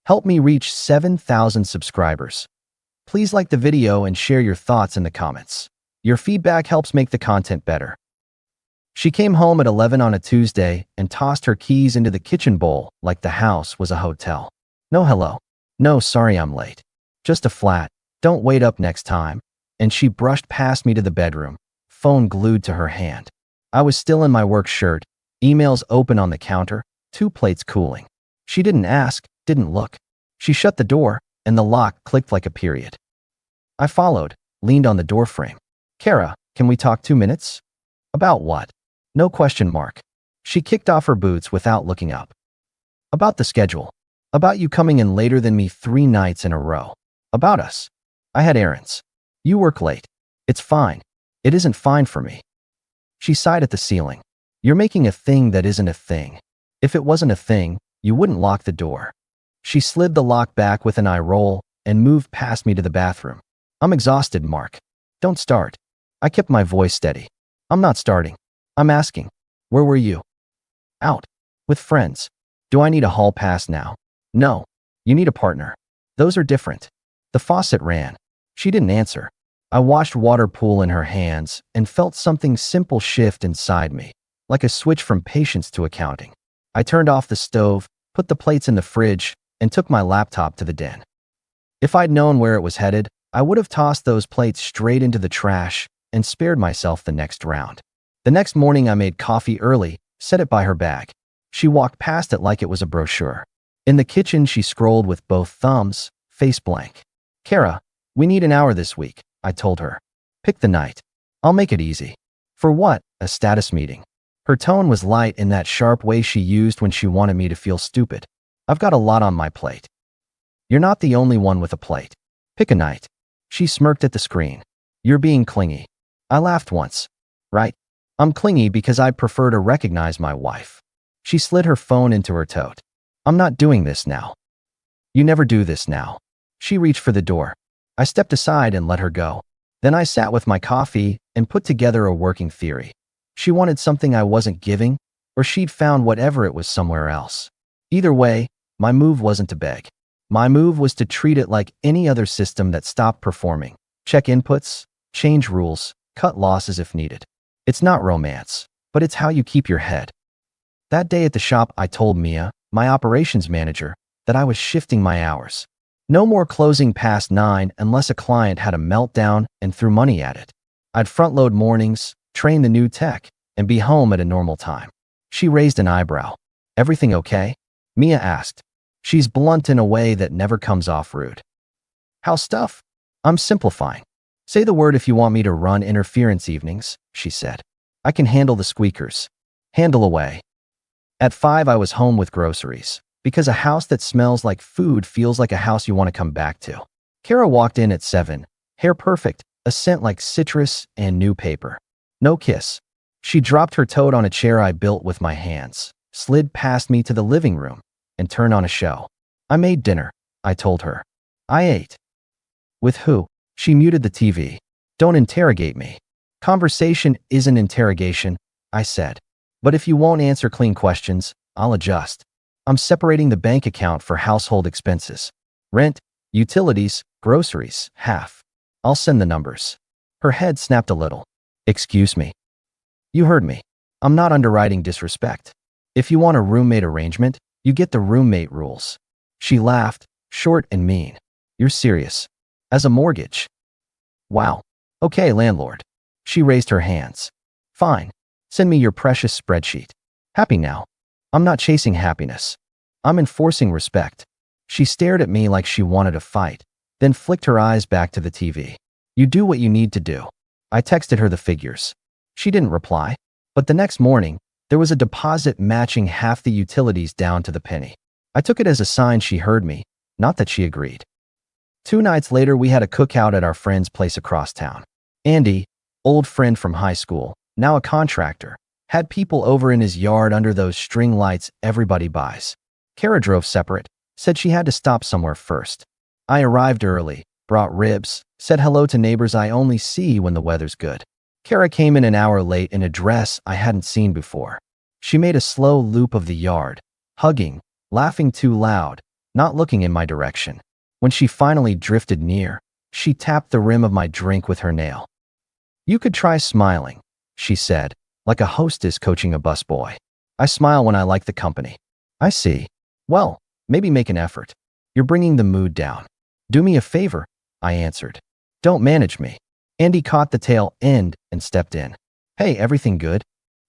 Help me reach 7,000 subscribers. Please like the video and share your thoughts in the comments. Your feedback helps make the content better. She came home at 11 on a Tuesday and tossed her keys into the kitchen bowl like the house was a hotel. No hello. No, sorry I'm late. Just a flat. Don't wait up next time. And she brushed past me to the bedroom, phone glued to her hand. I was still in my work shirt, emails open on the counter, 2 plates cooling. She didn't ask, didn't look. She shut the door, and the lock clicked like a period. I followed, leaned on the doorframe. Kara, can we talk 2 minutes? About what? No question mark. She kicked off her boots without looking up. About the schedule. About you coming in later than me 3 nights in a row. About us. I had errands. You work late. It's fine. It isn't fine for me. She sighed at the ceiling. You're making a thing that isn't a thing. If it wasn't a thing, you wouldn't lock the door. She slid the lock back with an eye roll and moved past me to the bathroom. I'm exhausted, Mark. Don't start. I kept my voice steady. I'm not starting. I'm asking. Where were you? Out. With friends. Do I need a hall pass now? No. You need a partner. Those are different. The faucet ran. She didn't answer. I watched water pool in her hands and felt something simple shift inside me, like a switch from patience to accounting. I turned off the stove, put the plates in the fridge, and took my laptop to the den. If I'd known where it was headed, I would have tossed those plates straight into the trash and spared myself the next round. The next morning I made coffee early, set it by her bag. She walked past it like it was a brochure. In the kitchen she scrolled with both thumbs, face blank. Kara, we need an hour this week, I told her. Pick the night. I'll make it easy. For what? A status meeting. Her tone was light in that sharp way she used when she wanted me to feel stupid. I've got a lot on my plate. You're not the only one with a plate. Pick a night. She smirked at the screen. You're being clingy. I laughed once. Right? I'm clingy because I prefer to recognize my wife. She slid her phone into her tote. I'm not doing this now. You never do this now. She reached for the door. I stepped aside and let her go. Then I sat with my coffee and put together a working theory. She wanted something I wasn't giving, or she'd found whatever it was somewhere else. Either way, my move wasn't to beg. My move was to treat it like any other system that stopped performing. Check inputs, change rules, cut losses if needed. It's not romance, but it's how you keep your head. That day at the shop, I told Mia, my operations manager, that I was shifting my hours. No more closing past 9 unless a client had a meltdown and threw money at it. I'd front-load mornings, train the new tech, and be home at a normal time. She raised an eyebrow. Everything okay? Mia asked. She's blunt in a way that never comes off rude. How's stuff? I'm simplifying. Say the word if you want me to run interference evenings, she said. I can handle the squeakers. Handle away. At 5 I was home with groceries. Because a house that smells like food feels like a house you want to come back to. Kara walked in at 7, hair perfect, a scent like citrus and new paper. No kiss. She dropped her tote on a chair I built with my hands, slid past me to the living room, and turned on a show. I made dinner, I told her. I ate. With who? She muted the TV. Don't interrogate me. Conversation isn't interrogation, I said. But if you won't answer clean questions, I'll adjust. I'm separating the bank account for household expenses. Rent, utilities, groceries, half. I'll send the numbers. Her head snapped a little. Excuse me. You heard me. I'm not underwriting disrespect. If you want a roommate arrangement, you get the roommate rules. She laughed, short and mean. You're serious. As a mortgage. Wow. Okay, landlord. She raised her hands. Fine. Send me your precious spreadsheet. Happy now. I'm not chasing happiness. I'm enforcing respect. She stared at me like she wanted to fight, then flicked her eyes back to the TV. You do what you need to do. I texted her the figures. She didn't reply, but the next morning, there was a deposit matching half the utilities down to the penny. I took it as a sign she heard me, not that she agreed. 2 nights later, we had a cookout at our friend's place across town. Andy, old friend from high school, now a contractor, had people over in his yard under those string lights everybody buys. Kara drove separate, said she had to stop somewhere first. I arrived early, brought ribs, said hello to neighbors I only see when the weather's good. Kara came in an hour late in a dress I hadn't seen before. She made a slow loop of the yard, hugging, laughing too loud, not looking in my direction. When she finally drifted near, she tapped the rim of my drink with her nail. "You could try smiling," she said, like a hostess coaching a busboy. "I smile when I like the company." "I see. Well, maybe make an effort. You're bringing the mood down." "Do me a favor," I answered. "Don't manage me." Andy caught the tail end and stepped in. "Hey, everything good?"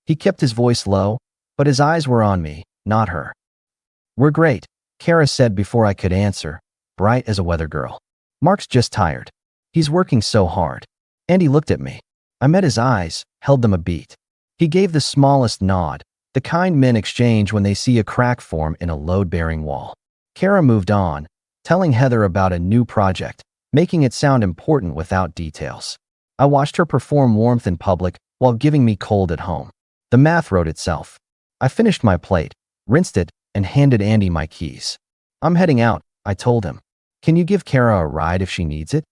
He kept his voice low, but his eyes were on me, not her. "We're great," Kara said before I could answer, bright as a weather girl. "Mark's just tired. He's working so hard." Andy looked at me. I met his eyes, held them a beat. He gave the smallest nod, the kind men exchange when they see a crack form in a load-bearing wall. Kara moved on, telling Heather about a new project, making it sound important without details. I watched her perform warmth in public while giving me cold at home. The math wrote itself. I finished my plate, rinsed it, and handed Andy my keys. "I'm heading out," I told him. "Can you give Kara a ride if she needs it?"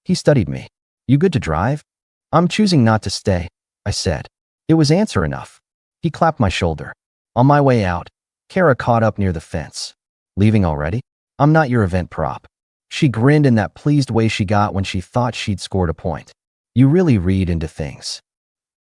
He studied me. "You good to drive?" "I'm choosing not to stay," I said. It was answer enough. He clapped my shoulder. On my way out, Kara caught up near the fence. "Leaving already? I'm not your event prop." She grinned in that pleased way she got when she thought she'd scored a point. "You really read into things."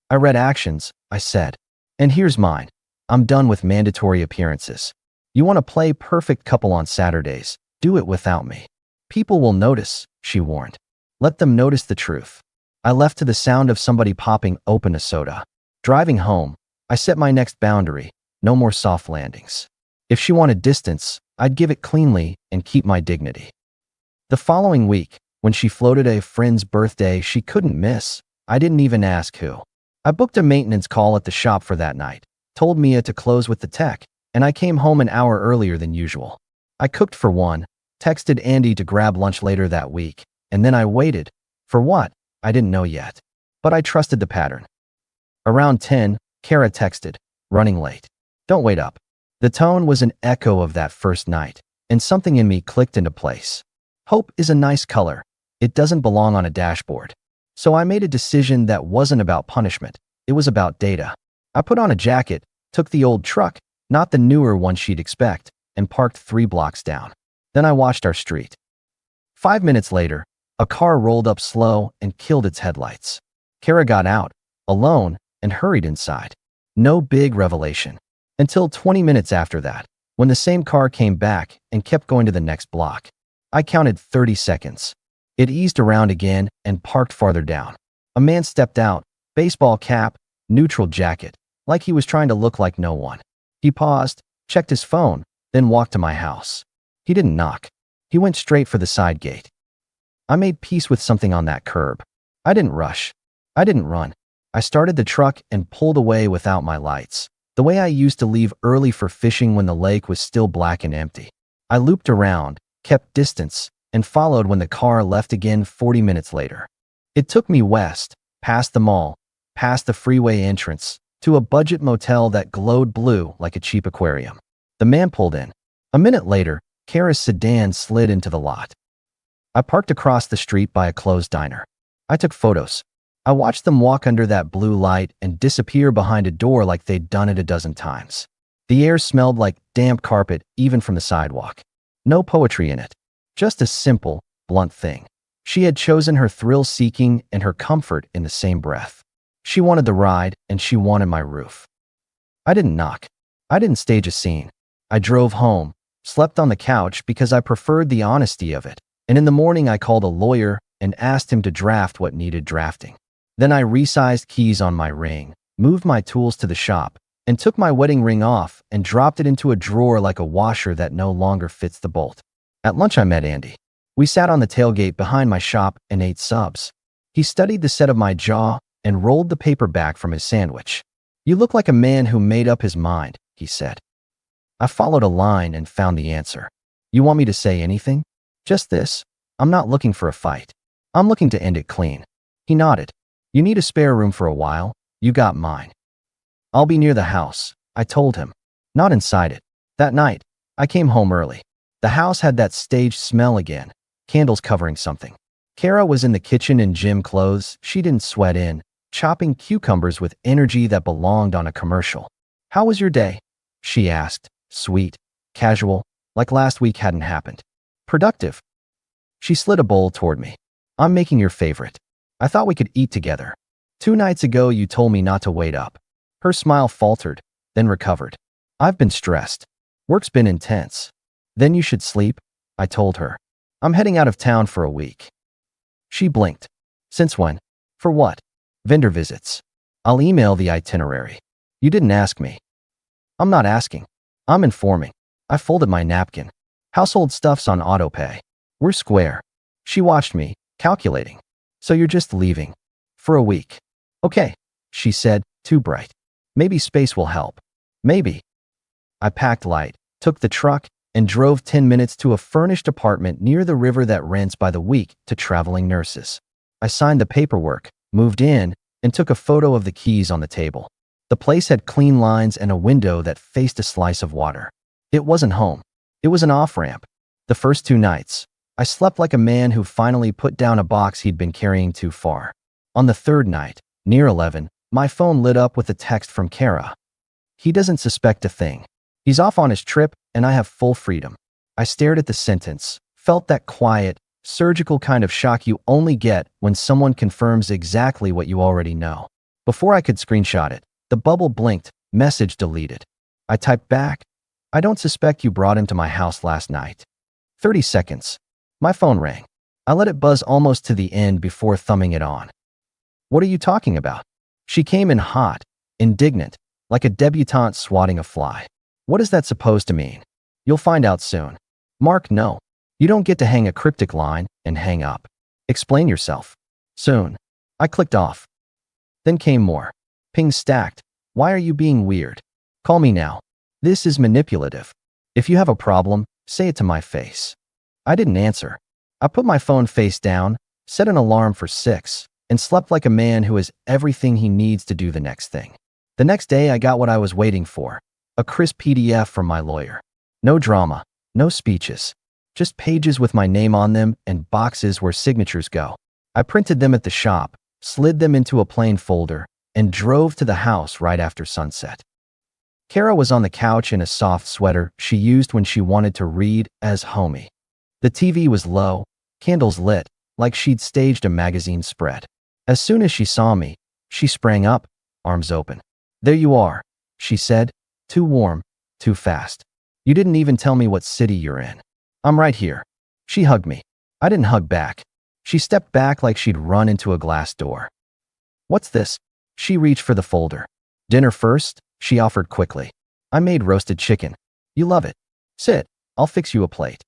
"I read actions," I said. "And here's mine. I'm done with mandatory appearances. You want to play perfect couple on Saturdays, do it without me." "People will notice," she warned. "Let them notice the truth." I left to the sound of somebody popping open a soda. Driving home, I set my next boundary: no more soft landings. If she wanted distance, I'd give it cleanly and keep my dignity. The following week, when she floated a friend's birthday she couldn't miss, I didn't even ask who. I booked a maintenance call at the shop for that night, told Mia to close with the tech, and I came home an hour earlier than usual. I cooked for one, texted Andy to grab lunch later that week, and then I waited. For what? I didn't know yet. But I trusted the pattern. Around 10, Kara texted, "Running late. Don't wait up." The tone was an echo of that first night, and something in me clicked into place. Hope is a nice color. It doesn't belong on a dashboard. So I made a decision that wasn't about punishment. It was about data. I put on a jacket, took the old truck, not the newer one she'd expect, and parked 3 blocks down. Then I watched our street. 5 minutes later, a car rolled up slow and killed its headlights. Kara got out, alone, and hurried inside. No big revelation. Until 20 minutes after that, when the same car came back and kept going to the next block. I counted 30 seconds. It eased around again and parked farther down. A man stepped out, baseball cap, neutral jacket, like he was trying to look like no one. He paused, checked his phone, then walked to my house. He didn't knock. He went straight for the side gate. I made peace with something on that curb. I didn't rush. I didn't run. I started the truck and pulled away without my lights, the way I used to leave early for fishing when the lake was still black and empty. I looped around, kept distance, and followed when the car left again 40 minutes later. It took me west, past the mall, past the freeway entrance, to a budget motel that glowed blue like a cheap aquarium. The man pulled in. A minute later, Kara's sedan slid into the lot. I parked across the street by a closed diner. I took photos. I watched them walk under that blue light and disappear behind a door like they'd done it a dozen times. The air smelled like damp carpet even from the sidewalk. No poetry in it. Just a simple, blunt thing. She had chosen her thrill-seeking and her comfort in the same breath. She wanted the ride, and she wanted my roof. I didn't knock. I didn't stage a scene. I drove home, slept on the couch because I preferred the honesty of it, and in the morning I called a lawyer and asked him to draft what needed drafting. Then I resized keys on my ring, moved my tools to the shop, and took my wedding ring off and dropped it into a drawer like a washer that no longer fits the bolt. At lunch I met Andy. We sat on the tailgate behind my shop and ate subs. He studied the set of my jaw and rolled the paper back from his sandwich. "You look like a man who made up his mind," he said. I followed a line and found the answer. "You want me to say anything?" "Just this. I'm not looking for a fight. I'm looking to end it clean." He nodded. "You need a spare room for a while? You got mine." "I'll be near the house," I told him. "Not inside it." That night, I came home early. The house had that staged smell again, candles covering something. Kara was in the kitchen in gym clothes she didn't sweat in, chopping cucumbers with energy that belonged on a commercial. "How was your day?" she asked, sweet, casual. like last week hadn't happened. Productive. She slid a bowl toward me. I'm making your favorite. I thought we could eat together. 2 nights ago you told me not to wait up. Her smile faltered, then recovered. I've been stressed. Work's been intense. Then you should sleep, I told her. I'm heading out of town for a week. She blinked. Since when? For what? Vendor visits. I'll email the itinerary. You didn't ask me. I'm not asking. I'm informing. I folded my napkin. Household stuff's on autopay. We're square. She watched me, calculating. So you're just leaving. For a week. Okay, she said, too bright. Maybe space will help. Maybe. I packed light, took the truck, and drove 10 minutes to a furnished apartment near the river that rents by the week to traveling nurses. I signed the paperwork, moved in, and took a photo of the keys on the table. The place had clean lines and a window that faced a slice of water. It wasn't home. It was an off-ramp. The first 2 nights, I slept like a man who finally put down a box he'd been carrying too far. On the 3rd night, near 11, my phone lit up with a text from Kara. He doesn't suspect a thing. He's off on his trip, and I have full freedom. I stared at the sentence, felt that quiet, surgical kind of shock you only get when someone confirms exactly what you already know. Before I could screenshot it, the bubble blinked, message deleted. I typed back, I don't suspect you brought him to my house last night. 30 seconds. My phone rang. I let it buzz almost to the end before thumbing it on. What are you talking about? She came in hot, indignant, like a debutante swatting a fly. What is that supposed to mean? You'll find out soon. Mark, no. You don't get to hang a cryptic line and hang up. Explain yourself. Soon. I clicked off. Then came more. Pings stacked. Why are you being weird? Call me now. This is manipulative. If you have a problem, say it to my face. I didn't answer. I put my phone face down, set an alarm for 6, and slept like a man who has everything he needs to do the next thing. The next day I got what I was waiting for. A crisp PDF from my lawyer. No drama, no speeches. Just pages with my name on them and boxes where signatures go. I printed them at the shop, slid them into a plain folder, and drove to the house right after sunset. Kara was on the couch in a soft sweater she used when she wanted to read as homey. The TV was low, candles lit, like she'd staged a magazine spread. As soon as she saw me, she sprang up, arms open. There you are, she said. Too warm, too fast. You didn't even tell me what city you're in. I'm right here. She hugged me. I didn't hug back. She stepped back like she'd run into a glass door. What's this? She reached for the folder. Dinner first, she offered quickly. I made roasted chicken. You love it. Sit, I'll fix you a plate.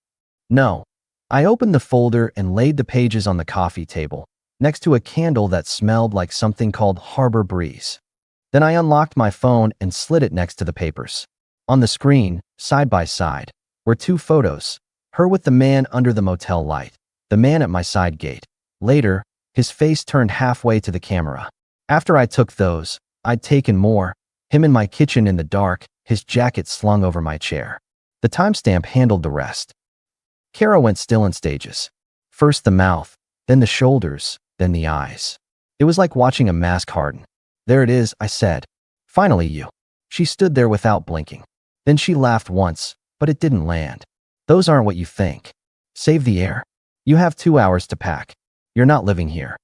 No. I opened the folder and laid the pages on the coffee table, next to a candle that smelled like something called Harbor Breeze. Then I unlocked my phone and slid it next to the papers. On the screen, side by side, were 2 photos, her with the man under the motel light, the man at my side gate. Later, his face turned halfway to the camera. After I took those, I'd taken more, him in my kitchen in the dark, his jacket slung over my chair. The timestamp handled the rest. Kara went still in stages. First the mouth, then the shoulders, then the eyes. It was like watching a mask harden. There it is, I said. Finally you. She stood there without blinking. Then she laughed once, but it didn't land. Those aren't what you think. Save the air. You have 2 hours to pack. You're not living here.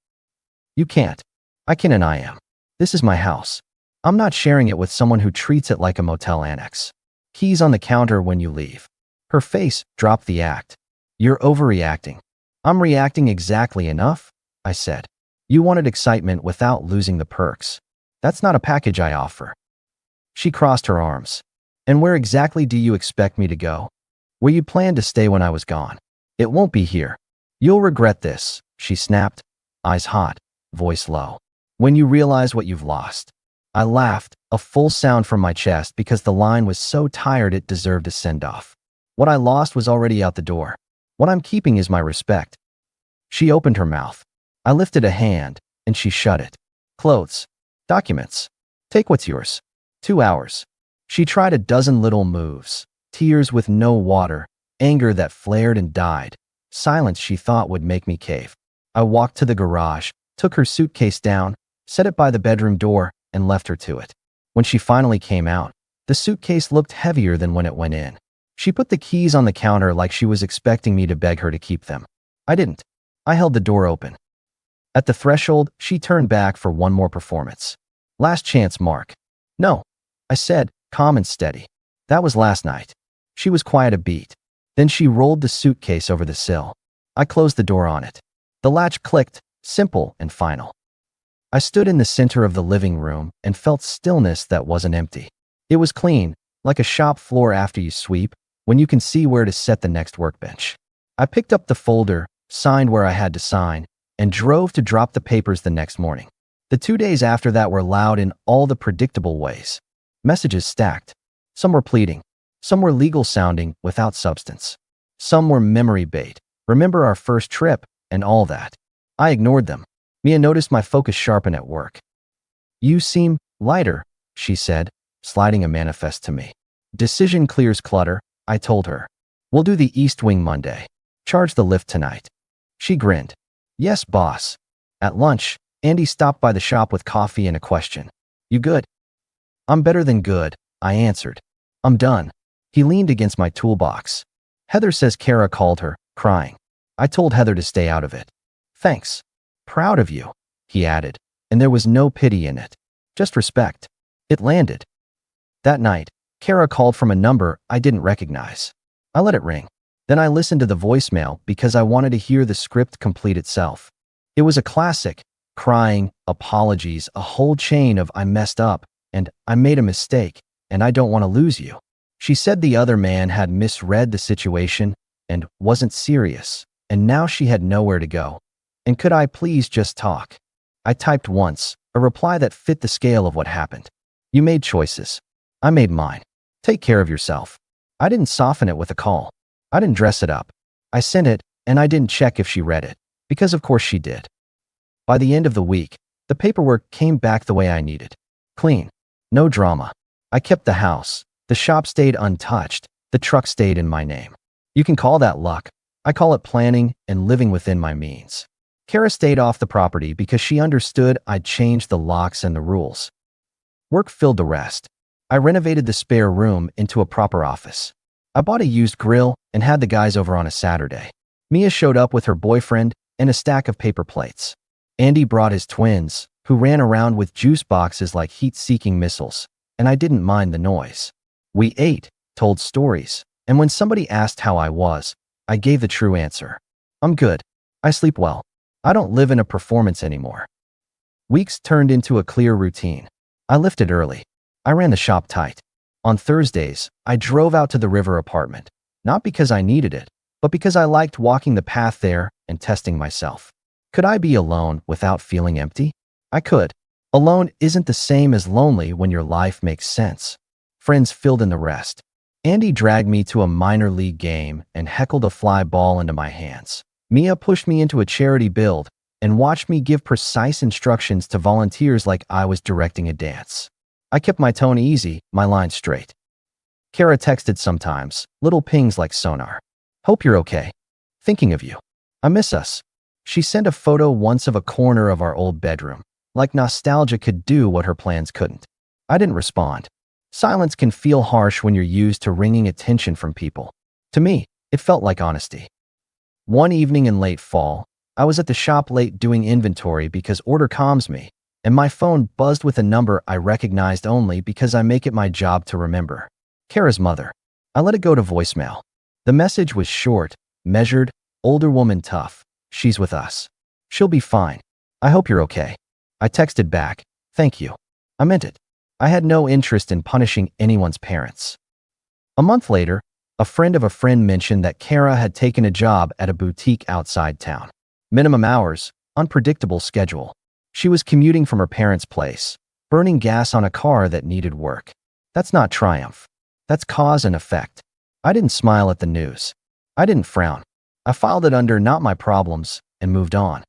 You can't. I can and I am. This is my house. I'm not sharing it with someone who treats it like a motel annex. Keys on the counter when you leave. Her face dropped the act. You're overreacting. I'm reacting exactly enough, I said. You wanted excitement without losing the perks. That's not a package I offer. She crossed her arms. And where exactly do you expect me to go? Where you planned to stay when I was gone. It won't be here. You'll regret this, she snapped, eyes hot, voice low. When you realize what you've lost. I laughed, a full sound from my chest because the line was so tired it deserved a send-off. What I lost was already out the door. What I'm keeping is my respect. She opened her mouth. I lifted a hand, and she shut it. Clothes. Documents. Take what's yours. 2 hours. She tried a dozen little moves. Tears with no water, anger that flared and died, silence she thought would make me cave. I walked to the garage, took her suitcase down, set it by the bedroom door, and left her to it. When she finally came out, the suitcase looked heavier than when it went in. She put the keys on the counter like she was expecting me to beg her to keep them. I didn't. I held the door open. At the threshold, she turned back for one more performance. Last chance, Mark. No, I said, calm and steady. That was last night. She was quiet a beat. Then she rolled the suitcase over the sill. I closed the door on it. The latch clicked, simple and final. I stood in the center of the living room and felt stillness that wasn't empty. It was clean, like a shop floor after you sweep, when you can see where to set the next workbench. I picked up the folder, signed where I had to sign, and drove to drop the papers the next morning. The 2 days after that were loud in all the predictable ways. Messages stacked. Some were pleading. Some were legal sounding without substance. Some were memory bait. Remember our first trip and all that. I ignored them. Mia noticed my focus sharpen at work. You seem lighter, she said, sliding a manifest to me. Decision clears clutter, I told her. We'll do the East Wing Monday. Charge the lift tonight. She grinned. Yes, boss. At lunch, Andy stopped by the shop with coffee and a question. You good? I'm better than good, I answered. I'm done. He leaned against my toolbox. Heather says Kara called her, crying. I told Heather to stay out of it. Thanks. Proud of you, he added, and there was no pity in it. Just respect. It landed. That night, Kara called from a number I didn't recognize. I let it ring. Then I listened to the voicemail because I wanted to hear the script complete itself. It was a classic, crying, apologies, a whole chain of I messed up, and I made a mistake, and I don't want to lose you. She said the other man had misread the situation and wasn't serious, and now she had nowhere to go. And could I please just talk? I typed once, a reply that fit the scale of what happened. You made choices. I made mine. Take care of yourself. I didn't soften it with a call. I didn't dress it up. I sent it, and I didn't check if she read it, because of course she did. By the end of the week, the paperwork came back the way I needed. Clean. No drama. I kept the house. The shop stayed untouched. The truck stayed in my name. You can call that luck. I call it planning and living within my means. Kara stayed off the property because she understood I'd changed the locks and the rules. Work filled the rest. I renovated the spare room into a proper office. I bought a used grill and had the guys over on a Saturday. Mia showed up with her boyfriend and a stack of paper plates. Andy brought his twins, who ran around with juice boxes like heat-seeking missiles, and I didn't mind the noise. We ate, told stories, and when somebody asked how I was, I gave the true answer. I'm good. I sleep well. I don't live in a performance anymore. Weeks turned into a clear routine. I lifted early. I ran the shop tight. On Thursdays, I drove out to the river apartment, not because I needed it, but because I liked walking the path there and testing myself. Could I be alone without feeling empty? I could. Alone isn't the same as lonely when your life makes sense. Friends filled in the rest. Andy dragged me to a minor league game and heckled a fly ball into my hands. Mia pushed me into a charity build and watched me give precise instructions to volunteers like I was directing a dance. I kept my tone easy, my lines straight. Kara texted sometimes, little pings like sonar. Hope you're okay. Thinking of you. I miss us. She sent a photo once of a corner of our old bedroom, like nostalgia could do what her plans couldn't. I didn't respond. Silence can feel harsh when you're used to wringing attention from people. To me, it felt like honesty. One evening in late fall, I was at the shop late doing inventory because order calms me, and my phone buzzed with a number I recognized only because I make it my job to remember. Kara's mother. I let it go to voicemail. The message was short, measured, older woman tough. She's with us. She'll be fine. I hope you're okay. I texted back, thank you. I meant it. I had no interest in punishing anyone's parents. A month later, a friend of a friend mentioned that Kara had taken a job at a boutique outside town. Minimum hours, unpredictable schedule. She was commuting from her parents' place, burning gas on a car that needed work. That's not triumph. That's cause and effect. I didn't smile at the news. I didn't frown. I filed it under not my problems and moved on.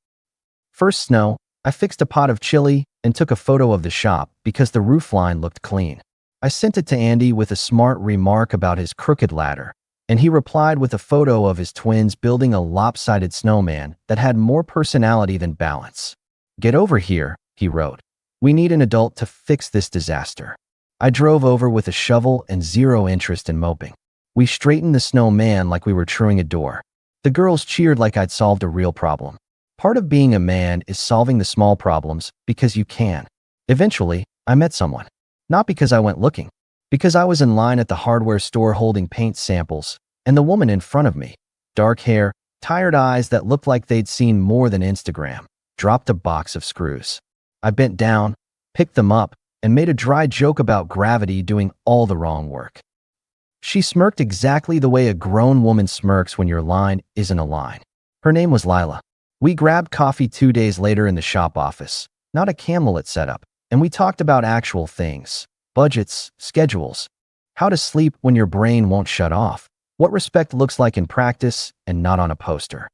First snow, I fixed a pot of chili and took a photo of the shop because the roofline looked clean. I sent it to Andy with a smart remark about his crooked ladder, and he replied with a photo of his twins building a lopsided snowman that had more personality than balance. Get over here, he wrote. We need an adult to fix this disaster. I drove over with a shovel and zero interest in moping. We straightened the snowman like we were truing a door. The girls cheered like I'd solved a real problem. Part of being a man is solving the small problems because you can. Eventually, I met someone. Not because I went looking. Because I was in line at the hardware store holding paint samples, and the woman in front of me, dark hair, tired eyes that looked like they'd seen more than Instagram, dropped a box of screws. I bent down, picked them up, and made a dry joke about gravity doing all the wrong work. She smirked exactly the way a grown woman smirks when your line isn't a line. Her name was Lila. We grabbed coffee 2 days later in the shop office, not a Camelot setup, and we talked about actual things, budgets, schedules, how to sleep when your brain won't shut off, what respect looks like in practice and not on a poster.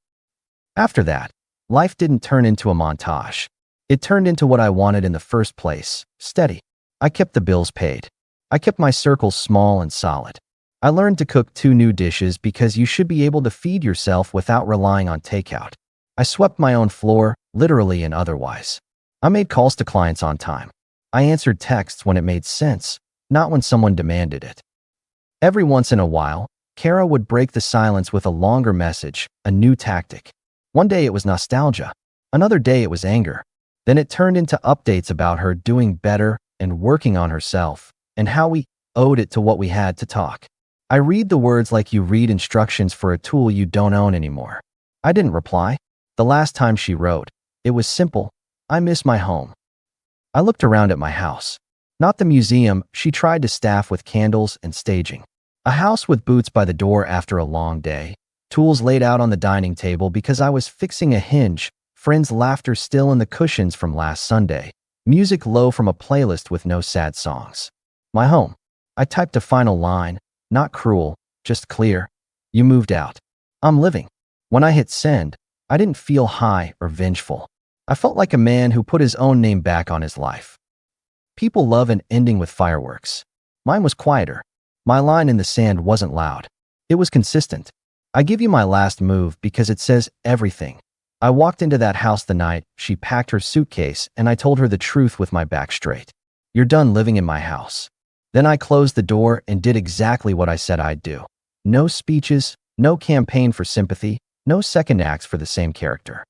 After that, life didn't turn into a montage. It turned into what I wanted in the first place, steady. I kept the bills paid. I kept my circles small and solid. I learned to cook 2 new dishes because you should be able to feed yourself without relying on takeout. I swept my own floor, literally and otherwise. I made calls to clients on time. I answered texts when it made sense, not when someone demanded it. Every once in a while, Kara would break the silence with a longer message, a new tactic. One day it was nostalgia. Another day it was anger. Then it turned into updates about her doing better and working on herself, and how we owed it to what we had to talk. I read the words like you read instructions for a tool you don't own anymore. I didn't reply. The last time she wrote, it was simple. I miss my home. I looked around at my house. Not the museum she tried to staff with candles and staging. A house with boots by the door after a long day, tools laid out on the dining table because I was fixing a hinge, friends' laughter still in the cushions from last Sunday, music low from a playlist with no sad songs. My home. I typed a final line, not cruel, just clear. You moved out. I'm living. When I hit send, I didn't feel high or vengeful. I felt like a man who put his own name back on his life. People love an ending with fireworks. Mine was quieter. My line in the sand wasn't loud. It was consistent. I give you my last move because it says everything. I walked into that house the night she packed her suitcase and I told her the truth with my back straight. You're done living in my house. Then I closed the door and did exactly what I said I'd do. No speeches, no campaign for sympathy, no second acts for the same character.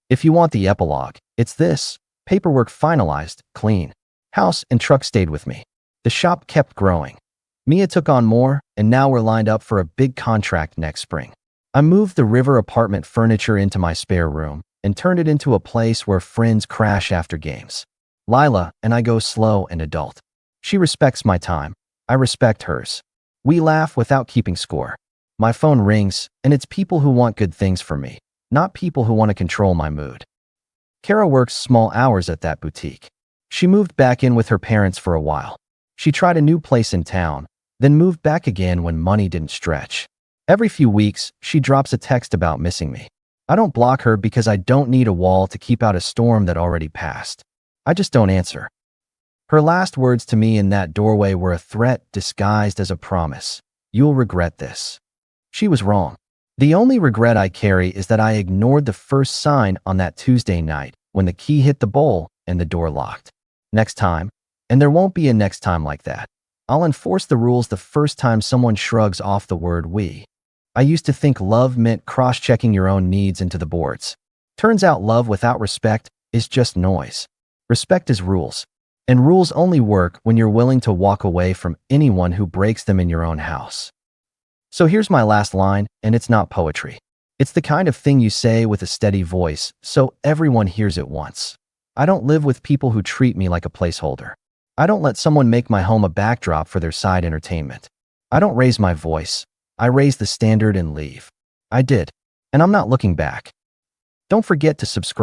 If you want the epilogue, it's this. Paperwork finalized, clean. House and truck stayed with me. The shop kept growing. Mia took on more, and now we're lined up for a big contract next spring. I moved the River apartment furniture into my spare room and turned it into a place where friends crash after games. Lila and I go slow and adult. She respects my time. I respect hers. We laugh without keeping score. My phone rings, and it's people who want good things for me, not people who want to control my mood. Kara works small hours at that boutique. She moved back in with her parents for a while. She tried a new place in town, then moved back again when money didn't stretch. Every few weeks, she drops a text about missing me. I don't block her because I don't need a wall to keep out a storm that already passed. I just don't answer. Her last words to me in that doorway were a threat disguised as a promise. You'll regret this. She was wrong. The only regret I carry is that I ignored the first sign on that Tuesday night when the key hit the bowl and the door locked. Next time, and there won't be a next time like that, I'll enforce the rules the first time someone shrugs off the word we. I used to think love meant cross-checking your own needs into the boards. Turns out love without respect is just noise. Respect is rules. And rules only work when you're willing to walk away from anyone who breaks them in your own house. So here's my last line, and it's not poetry. It's the kind of thing you say with a steady voice, so everyone hears it once. I don't live with people who treat me like a placeholder. I don't let someone make my home a backdrop for their side entertainment. I don't raise my voice. I raise the standard and leave. I did, and I'm not looking back. Don't forget to subscribe.